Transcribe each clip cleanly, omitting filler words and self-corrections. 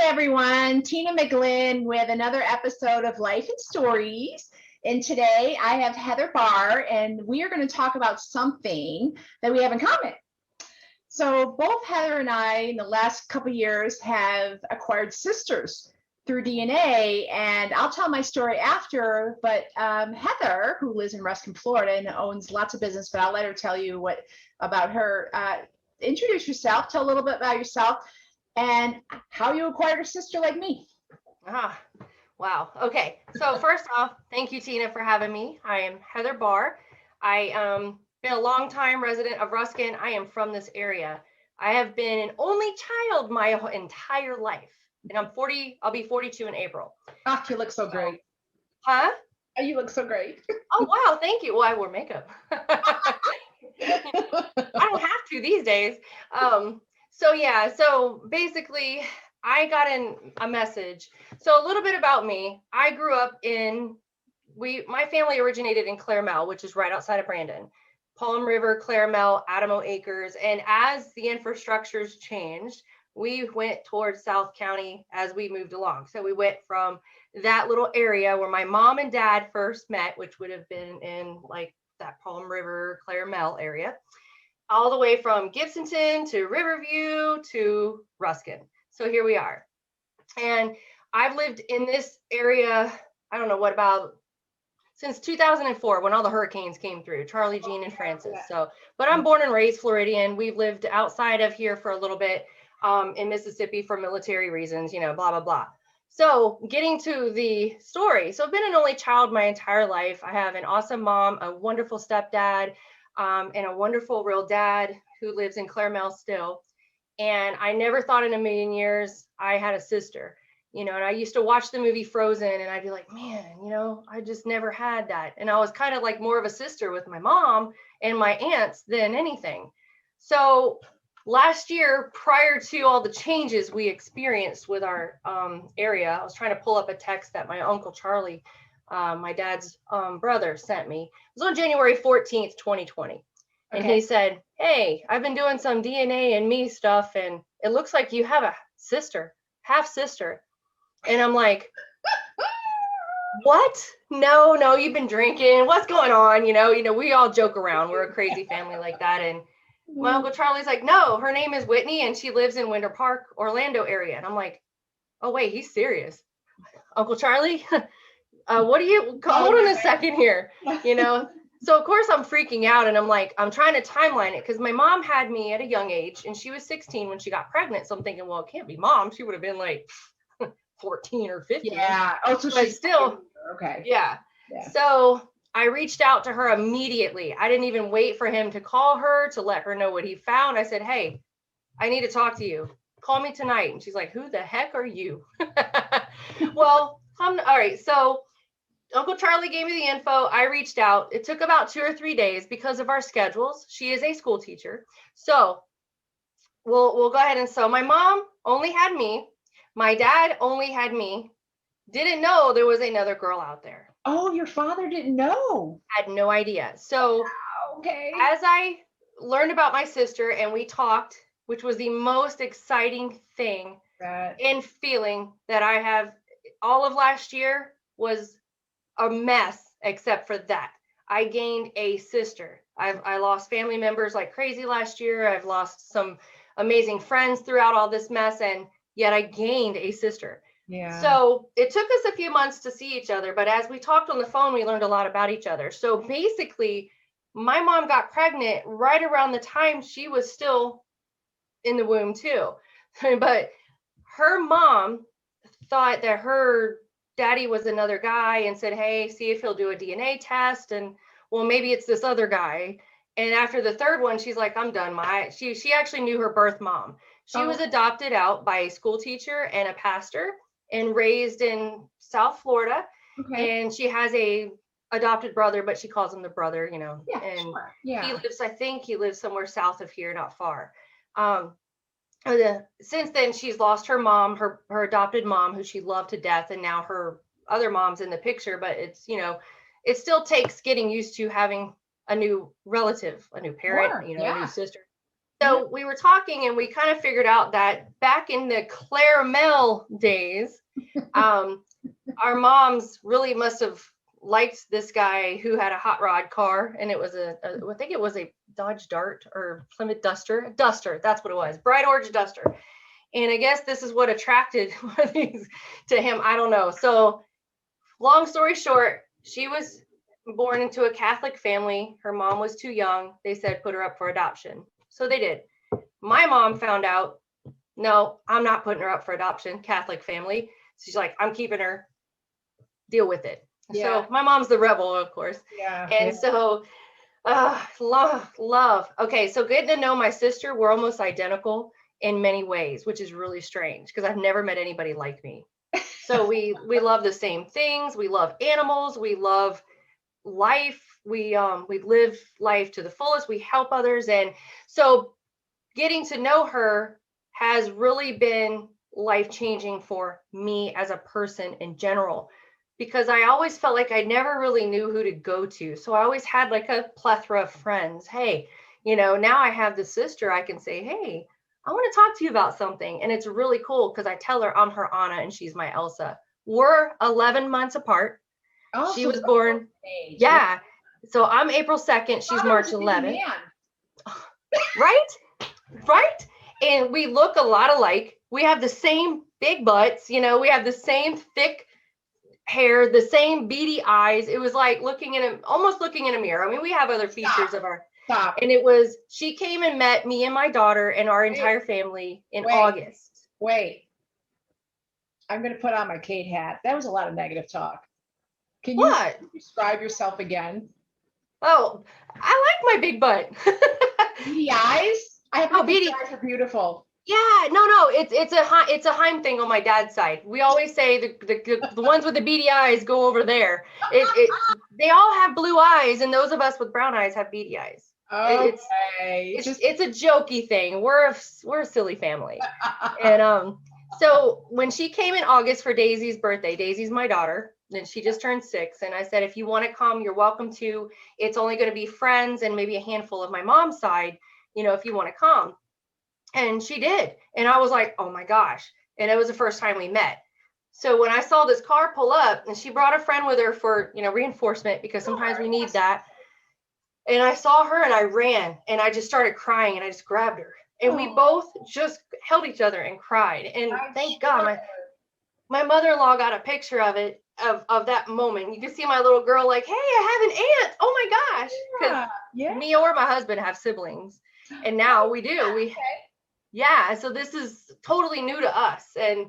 everyone. Tina McGlynn with another episode of Life and Stories. And today I have Heather Barr, and we are going to talk about something that we have in common. So both Heather and I in the last couple of years have acquired sisters through DNA, and I'll tell my story after, but Heather, who lives in Ruskin, Florida and owns lots of business, but I'll let her tell you what about her. Introduce yourself, tell a little bit about yourself, and how you acquired a sister like me. Wow. Okay. So first off, thank you, Tina, for having me. I am Heather Barr. I been a long time resident of Ruskin. I am from this area. I have been an only child my entire life, and I'm 40. I'll be 42 in April. Oh, you look so great. Huh? Oh, you look so great. Oh, wow. Thank you. Well, I wore makeup. I don't have to these days. So basically I got in a message. So a little bit about me. I grew up my family originated in Claremelle, which is right outside of Brandon. Palm River, Claremelle, Adamo Acres. And as the infrastructures changed, we went towards South County as we moved along. So we went from that little area where my mom and dad first met, which would have been in like that Palm River, Claremelle area, all the way from Gibsonton to Riverview to Ruskin. So here we are. And I've lived in this area, I don't know since 2004 when all the hurricanes came through, Charlie, Jean, and Francis. But I'm born and raised Floridian. We've lived outside of here for a little bit in Mississippi for military reasons, blah, blah, blah. So getting to the story. So I've been an only child my entire life. I have an awesome mom, a wonderful stepdad, and a wonderful real dad who lives in Claremelle still. And I never thought in a million years I had a sister, and I used to watch the movie Frozen and I'd be like, man, I just never had that. And I was kind of like more of a sister with my mom and my aunts than anything. So last year, prior to all the changes we experienced with our area, I was trying to pull up a text that my Uncle Charlie, my dad's brother, sent me. It was on January 14th, 2020. And He said, hey, I've been doing some DNA and me stuff, and it looks like you have a sister, half sister. And I'm like, what? No, you've been drinking. What's going on? We all joke around. We're a crazy family like that. And my Uncle Charlie's like, no, her name is Whitney and she lives in Winter Park, Orlando area. And I'm like, oh, wait, he's serious. Uncle Charlie, what are you, hold on a second here, So of course I'm freaking out and I'm trying to timeline it because my mom had me at a young age and she was 16 when she got pregnant. So I'm thinking, well, it can't be mom. She would have been like 14 or 15. Yeah. Oh, so she's still okay. Yeah. So I reached out to her immediately. I didn't even wait for him to call her to let her know what he found. I said, hey, I need to talk to you. Call me tonight. And she's like, who the heck are you? Well, all right. So Uncle Charlie gave me the info. I reached out. It took about 2 or 3 days because of our schedules. She is a school teacher. So we'll go ahead. And so my mom only had me. My dad only had me. Didn't know there was another girl out there. Oh, your father didn't know? Had no idea. So okay. As I learned about my sister and we talked, which was the most exciting thing and feeling that I have all of last year was a mess except for that. I gained a sister. I lost family members like crazy last year. I've lost some amazing friends throughout all this mess, and yet I gained a sister. Yeah. So it took us a few months to see each other, but as we talked on the phone, we learned a lot about each other. So basically, my mom got pregnant right around the time she was still in the womb too. But her mom thought that her daddy was another guy and said, hey, see if he'll do a DNA test. And well, maybe it's this other guy. And after the third one, she's like, I'm done. She actually knew her birth mom. She was adopted out by a school teacher and a pastor and raised in South Florida. Okay. And she has a adopted brother, but she calls him the brother, Yeah, and sure. Yeah. he lives somewhere south of here, not far. Since then, she's lost her mom, her adopted mom, who she loved to death, and now her other mom's in the picture. But it's, it still takes getting used to having a new relative, a new parent, Sure. a new sister. So we were talking and we kind of figured out that back in the Claire Mel days, our moms really must have liked this guy who had a hot rod car, and it was I think it was a Dodge Dart or Plymouth Duster. Duster, that's what it was, bright orange Duster. And I guess this is what attracted these to him. I don't know. So long story short, she was born into a Catholic family. Her mom was too young. They said put her up for adoption. So they did. My mom found out, no, I'm not putting her up for adoption. Catholic family. She's like, I'm keeping her. Deal with it. Yeah. So my mom's the rebel, of course. Yeah. And so love. Okay, so getting to know my sister, we're almost identical in many ways, which is really strange because I've never met anybody like me. So we love the same things. We love animals. We love life. We live life to the fullest. We help others. And so getting to know her has really been life-changing for me as a person in general, because I always felt like I never really knew who to go to. So I always had like a plethora of friends. Hey, now I have this sister, I can say, hey, I want to talk to you about something. And it's really cool because I tell her I'm her Anna and she's my Elsa. We're 11 months apart. Oh, She so was born. Yeah. So I'm April 2nd. She's March 11th. Right? Right? And we look a lot alike. We have the same big butts, we have the same thick hair, the same beady eyes. It was like almost looking in a mirror. I mean, we have other features of our. Stop. And she came and met me and my daughter and our entire family in August. Wait. I'm going to put on my Kate hat. That was a lot of negative talk. Can you describe yourself again? Oh, I like my big butt. Beady eyes? I have beady eyes are beautiful. Yeah, no, it's a Heim thing on my dad's side. We always say the ones with the beady eyes go over there. They all have blue eyes, and those of us with brown eyes have beady eyes. Okay. It's a jokey thing. We're a silly family. And so when she came in August for Daisy's birthday, Daisy's my daughter, and she just turned 6. And I said, if you want to come, you're welcome to. It's only going to be friends and maybe a handful of my mom's side, if you want to come. And she did. And I was like, oh my gosh. And it was the first time we met. So when I saw this car pull up, and she brought a friend with her for, reinforcement, because sometimes we need that. And I saw her and I ran and I just started crying and I just grabbed her. And we both just held each other and cried. And thank God my mother-in-law got a picture of it, of that moment. You can see my little girl like, hey, I have an aunt. Oh my gosh. Because me or my husband have siblings. And now we do. So this is totally new to us. And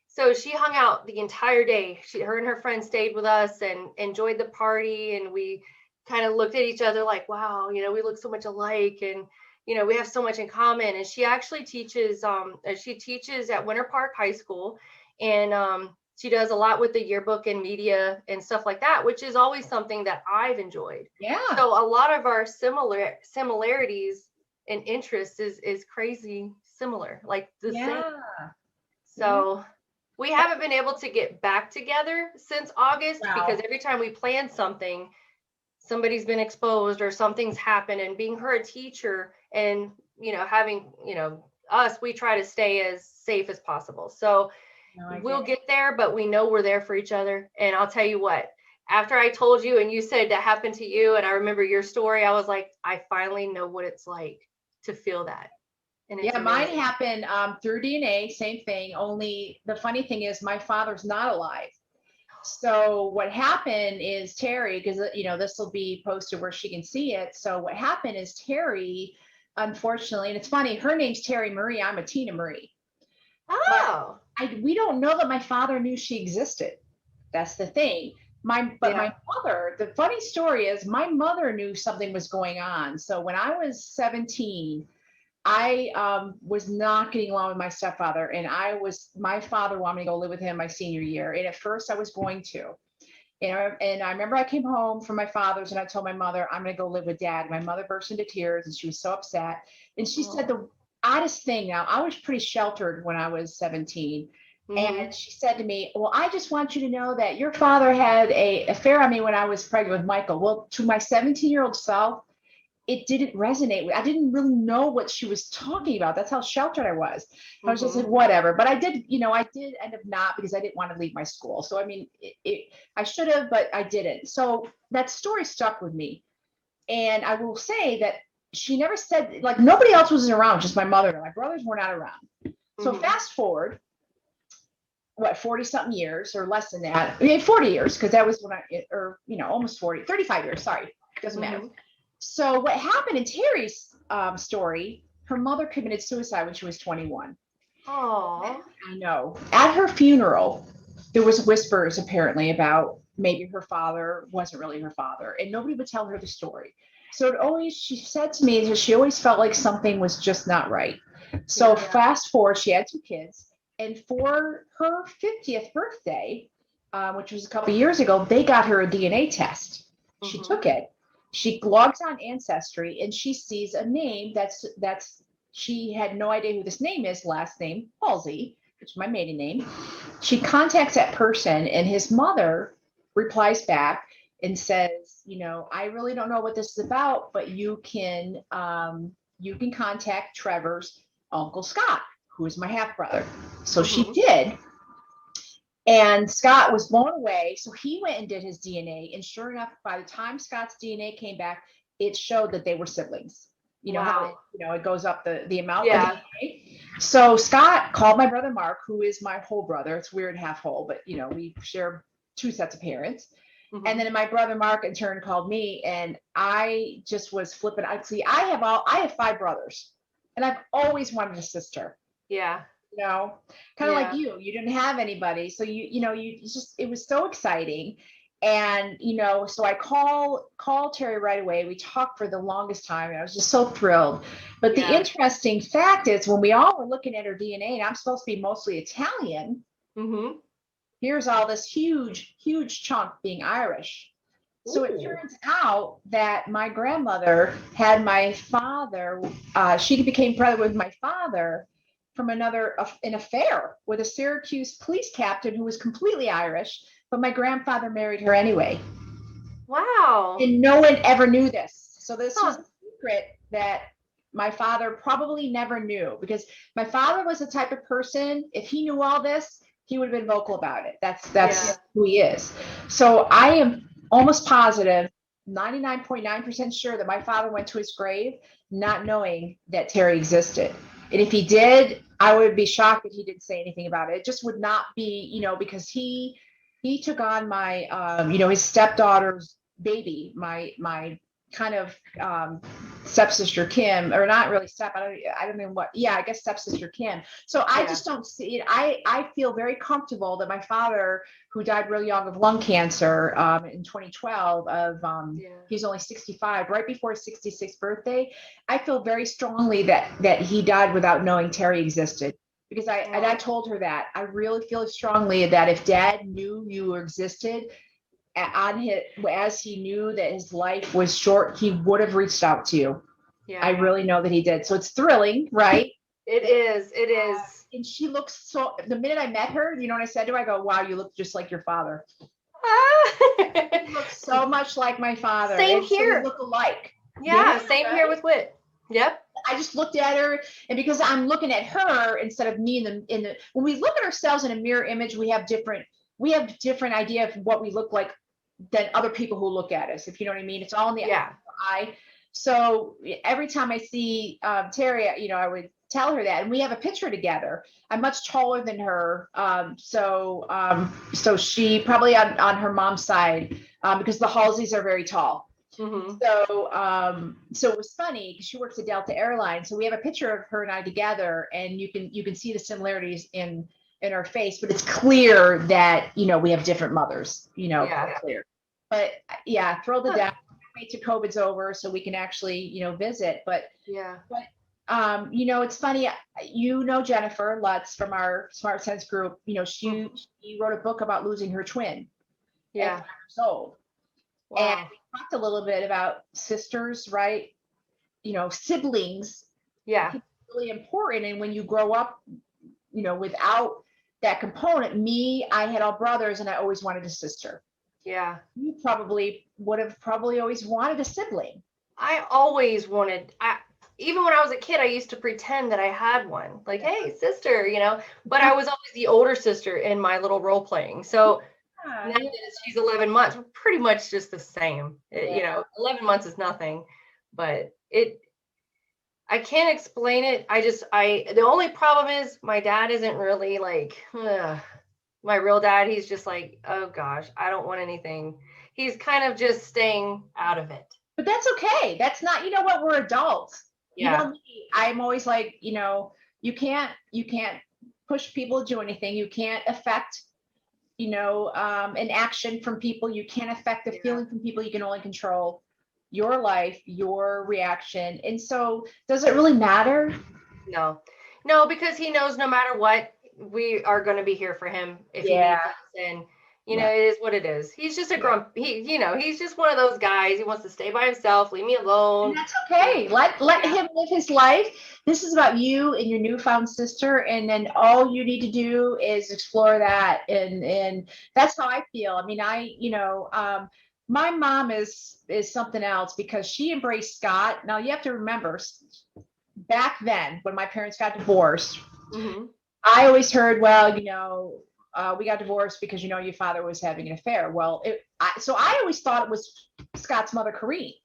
so she hung out the entire day. Her and her friend stayed with us and enjoyed the party. And we kind of looked at each other like, wow, we look so much alike. And, we have so much in common. And she actually teaches at Winter Park High School. And she does a lot with the yearbook and media and stuff like that, which is always something that I've enjoyed. Yeah. So a lot of our similarities and interests is crazy similar, like the same. So we haven't been able to get back together since August because every time we plan something, somebody's been exposed or something's happened. And being her a teacher and, having, us, we try to stay as safe as possible. So we'll get there, but we know we're there for each other. And I'll tell you what, after I told you and you said that happened to you, and I remember your story, I was like, I finally know what it's like to feel that. And it's mine happened through DNA, same thing. Only the funny thing is my father's not alive. So what happened is Terry, because this will be posted where she can see it. So what happened is Terry, unfortunately, and it's funny, her name's Terry Marie. I'm a Tina Marie. Oh. We don't know that my father knew she existed. That's the thing. My mother, the funny story is my mother knew something was going on. So when I was 17, I was not getting along with my stepfather, and my father wanted me to go live with him my senior year. And at first I was going to, and I remember I came home from my father's and I told my mother, I'm going to go live with dad. My mother burst into tears and she was so upset. And she said the oddest thing. Now, I was pretty sheltered when I was 17. And she said to me, well, I just want you to know that your father had an affair on me when I was pregnant with Michael. Well, to my 17-year-old self, it didn't resonate with, I didn't really know what she was talking about. That's how sheltered I was. I was just like, whatever. But I did end up not, because I didn't want to leave my school. So, I mean, I should have, but I didn't. So that story stuck with me. And I will say that she never said, like, nobody else was around, just my mother and my brothers were not around. So fast forward, what, 40 something years or less than that. I mean, 40 years, because that was when almost 40, 35 years. Sorry. Doesn't matter. So what happened in Terry's story, her mother committed suicide when she was 21. Oh, I know. At her funeral, there was whispers apparently about maybe her father wasn't really her father, and nobody would tell her the story. So she said to me that she always felt like something was just not right. So fast forward, she had 2 kids, and for her 50th birthday, which was a couple years ago, they got her a DNA test. She took it. She logs on Ancestry, and she sees a name that's she had no idea who this name is, last name Halsey, which is my maiden name. She contacts that person, and his mother replies back and says, I really don't know what this is about, but you can contact Trevor's Uncle Scott, who is my half brother. So she did. And Scott was blown away. So he went and did his DNA. And sure enough, by the time Scott's DNA came back, it showed that they were siblings. How it goes up the amount of DNA. So Scott called my brother Mark, who is my whole brother. It's weird, half whole, but we share 2 sets of parents. And then my brother Mark in turn called me, and I just was flipping. I have 5 brothers, and I've always wanted a sister. Yeah. Kind of like you didn't have anybody. So it was so exciting. And, so I call Terry right away. We talked for the longest time. And I was just so thrilled. But the interesting fact is, when we all were looking at her DNA, and I'm supposed to be mostly Italian, here's all this huge, huge chunk being Irish. So it turns out that my grandmother had my father, she became brother with my father from an affair with a Syracuse police captain who was completely Irish, but my grandfather married her anyway. Wow. And no one ever knew this. So this was a secret that my father probably never knew, because my father was the type of person, if he knew all this, he would have been vocal about it. That's who he is. So I am almost positive, 99.9% sure that my father went to his grave not knowing that Terry existed. And if he did, I would be shocked that he didn't say anything about it. It just would not be, because he took on my, his stepdaughter's baby, my kind of stepsister Kim, or not really I don't know what. Yeah, I guess stepsister Kim. So I just don't see it. I feel very comfortable that my father, who died real young of lung cancer in 2012, he's only 65, right before his 66th birthday. I feel very strongly that he died without knowing Terry existed. Because I told her that I really feel strongly that if Dad knew you existed, as he knew that his life was short, he would have reached out to you. Yeah, I really know that he did. So it's thrilling, right? It is. And she looks so. The minute I met her, you know what I said to her? I go, "Wow, you look just like your father." You look so much like my father. Same here. So we look alike. Yeah, same here with Whit. Yep. I just looked at her, and because I'm looking at her instead of me in the when we look at ourselves in a mirror image, we have different idea of what we look like than other people who look at us, if you know what I mean. It's all in the eye. So every time I see Terry, I would tell her that, and we have a picture together. I'm much taller than her, so she probably on her mom's side, because the Halseys are very tall. So it was funny because she works at Delta Airlines, so we have a picture of her and I together, and you can see the similarities in her face, but it's clear that we have different mothers. Clear. But thrilled to death. Wait till COVID's over so we can actually visit. But it's funny. Jennifer Lutz from our Smart Sense group. She wrote a book about losing her twin. At 5 years old. Wow. And we talked a little bit about sisters, right? Siblings. Yeah. It's really important. And when you grow up, without that component, I had all brothers, and I always wanted a sister. Yeah. You probably would have always wanted a sibling. I always wanted, even when I was a kid, I used to pretend that I had one. Like, hey, sister, but I was always the older sister in my little role playing. So now Yeah. that she's 11 months, we're pretty much just the same. Yeah. 11 months is nothing, but I can't explain it. The only problem is my dad isn't really like, my real dad. He's just like, oh gosh, I don't want anything. He's kind of just staying out of it. But that's okay. That's not, you know what, we're adults. You know Yeah. me, I'm always like, you can't push people to do anything. You can't affect, an action from people. You can't affect the Yeah. feeling from people. You can only control your life, your reaction. And so does it really matter? No, no, because he knows no matter what, we are going to be here for him if he Yeah. needs us. And, Yeah. it is what it is. He's just a Yeah. grump. He's just one of those guys. He wants to stay by himself, leave me And alone. that's okay. Let Yeah. him live his life. This is about you and your newfound sister, and then all you need to do is explore that. And that's how I feel. I mean, my mom is something else because she embraced Scott. Now you have to remember, back then when my parents got divorced, Hmm. I always heard, well, we got divorced because your father was having an affair. Well, so I always thought it was Scott's mother, Corrine.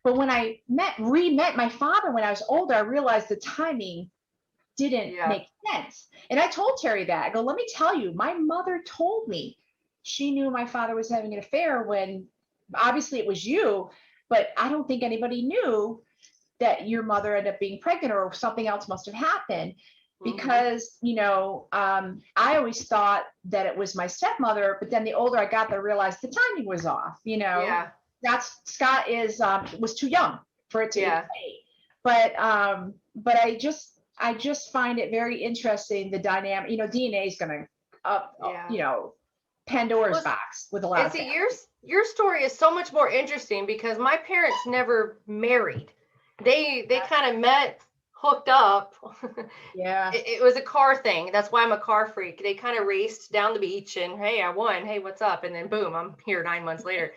But when I re-met my father when I was older, I realized the timing didn't Yeah. make sense. And I told Terry that. I go, let me tell you, my mother told me she knew my father was having an affair when obviously it was you, but I don't think anybody knew that your mother ended up being pregnant or something else must have happened Hmm. because I always thought that it was my stepmother, but then the older I got, I realized the timing was off. Yeah. That's Scott is was too young for it to be Yeah. played. But I just find it very interesting, the dynamic. DNA is going to Yeah. Pandora's Well, box with a lot and of see, things. your story is so much more interesting because my parents never married. They kind of met, hooked up. Yeah. It was a car thing. That's why I'm a car freak. They kind of raced down the beach and hey, I won. Hey, what's up? And then boom, I'm here 9 months later.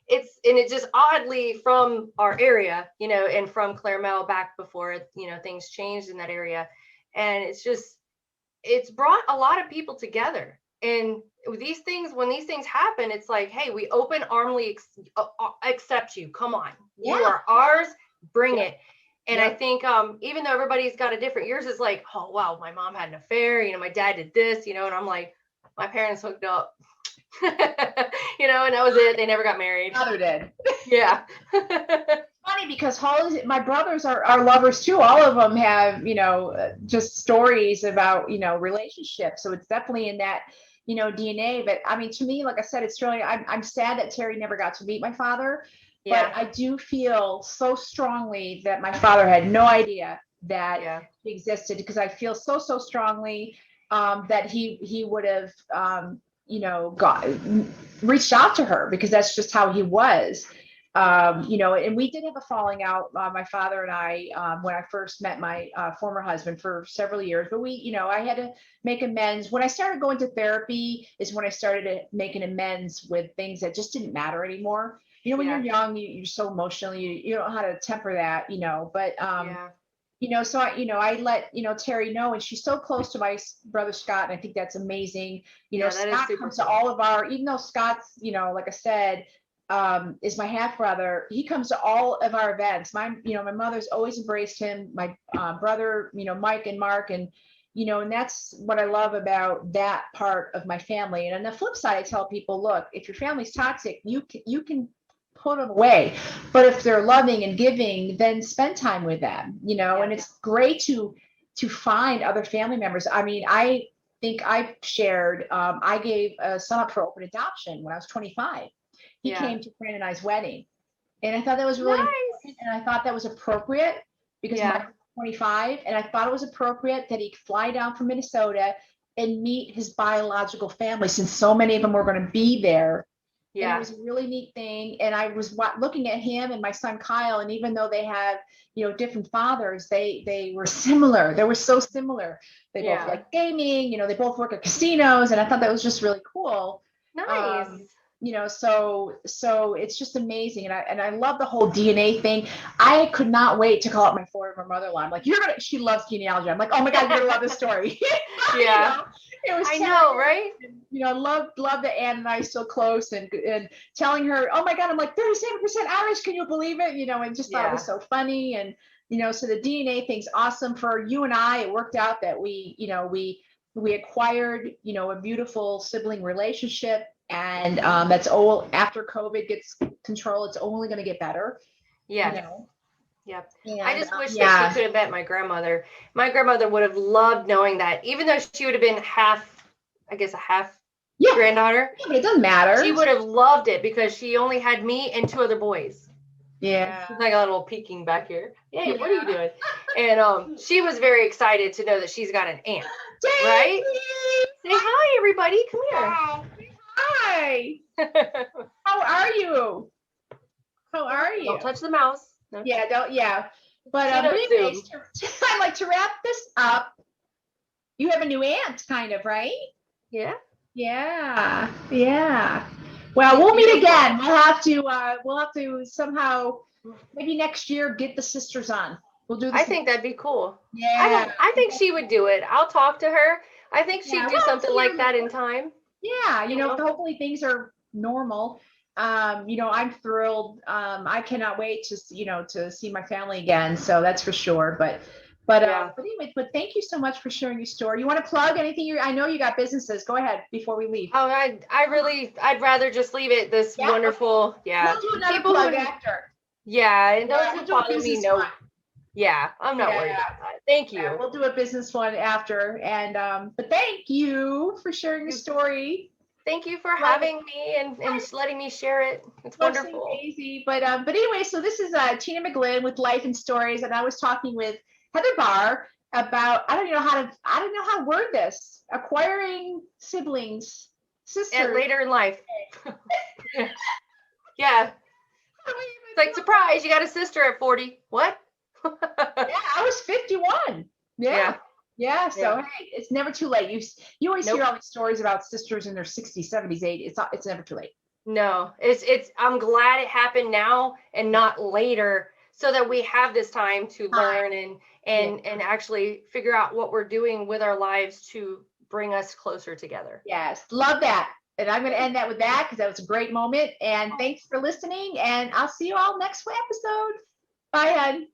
It's just oddly from our area, and from Claremelle back before, things changed in that area. And it's brought a lot of people together. And these things, when these things happen, it's like, hey, we open armly accept you. Come on, you Yeah. are ours. Bring Yep. it. And I Yep. think even though everybody's got a different, yours is like, oh wow, my mom had an affair. My dad did this. And I'm like, my parents hooked up. And that was it. They never got married. Father did. Yeah. Funny because my brothers are lovers too. All of them have, just stories about, relationships. So it's definitely in that, DNA. But I mean, to me, like I said, it's really, I'm sad that Terry never got to meet my father, but Yeah. I do feel so strongly that my father had no idea that Yeah. he existed because I feel so strongly that he would have, got reached out to her because that's just how he was. And we did have a falling out, my father and I, when I first met my former husband for several years. But I had to make amends. When I started going to therapy, is when I started making amends with things that just didn't matter anymore. When you're Yeah. young, you're so emotional, you don't know how to temper that, but Yeah. so I let Terry know, and she's so close to my brother Scott, and I think that's amazing. Yeah. That is Scott super comes to cool. all of our, even though Scott's, like I said, is my half brother. He comes to all of our events. My mother's always embraced him. My brother, Mike and Mark, and that's what I love about that part of my family. And on the flip side, I tell people, look, if your family's toxic, you can put them away. But if they're loving and giving, then spend time with them, Yeah. and it's great to find other family members. I mean, I think I shared, I gave a son up for open adoption when I was 25. He Yeah. came to Fran and I's wedding. And I thought that was really Nice. important. And I thought that was appropriate because Yeah. Mike was 25. And I thought it was appropriate that he fly down from Minnesota and meet his biological family since so many of them were going to be there. And it Yeah. was a really neat thing. And I was looking at him and my son Kyle, and even though they have, different fathers, they were similar. They were so similar. They both Yeah. like gaming. They both work at casinos, and I thought that was just really cool. Nice. so it's just amazing. And I love the whole DNA thing. I could not wait to call up my former mother-in-law. I'm like, she loves genealogy. I'm like, oh my God, you're gonna love this story. Yeah. It was I so know, good. right? I love that Ann and I are so close, and telling her, oh my God, I'm like 37% Irish. Can you believe it? And just thought it was so funny. And, so the DNA thing's awesome for you and I. It worked out that we acquired, a beautiful sibling relationship. And that's all after COVID gets control, it's only going to get better. Yeah. Yep. And, I just wish that she could have met my grandmother. My grandmother would have loved knowing that, even though she would have been a half granddaughter. Yeah, but it doesn't matter. She would have loved it because she only had me and 2 other boys. Yeah. I got a little peeking back here. Hey, what are you doing? And she was very excited to know that she's got an aunt. Right? Say hi, everybody. Come here. Hi. How are you? Don't touch the mouse. No. Yeah, don't. Yeah. But anyways, I'd like to wrap this up. You have a new aunt, kind of, right? Yeah. Yeah. Yeah. Well, we'll meet again. We'll have to somehow, maybe next year, get the sisters on. We'll do this. I think that'd be cool. Yeah. I think she would do it. I'll talk to her. I think she'd do something like that in time. Yeah. Hopefully things are normal. I'm thrilled. I cannot wait to see my family again. So that's for sure. But anyway, thank you so much for sharing your story. You want to plug anything? I know you got businesses. Go ahead before we leave. Oh, I'd rather just leave it this wonderful. Yeah. We'll do another plug after. Yeah. And those we'll who follow me know. Yeah, I'm not worried about that. Thank you. Yeah, we'll do a business one after. And but thank you for sharing your story. Thank you for having me and letting me share it. It's wonderful. Easy. But anyway, so this is Tina McGlynn with Life and Stories, and I was talking with Heather Barr about I don't know how to word this, acquiring siblings, sisters. And later in life. Yeah. It's like, surprise, you got a sister at 40. What? Yeah, I was 51. Yeah. So hey, it's never too late. You always hear all these stories about sisters in their 60s, 70s, 80s. It's never too late. No, it's I'm glad it happened now and not later, so that we have this time to learn and actually figure out what we're doing with our lives to bring us closer together. Yes, love that. And I'm going to end that with that because that was a great moment. And thanks for listening. And I'll see you all next episode. Bye, hon.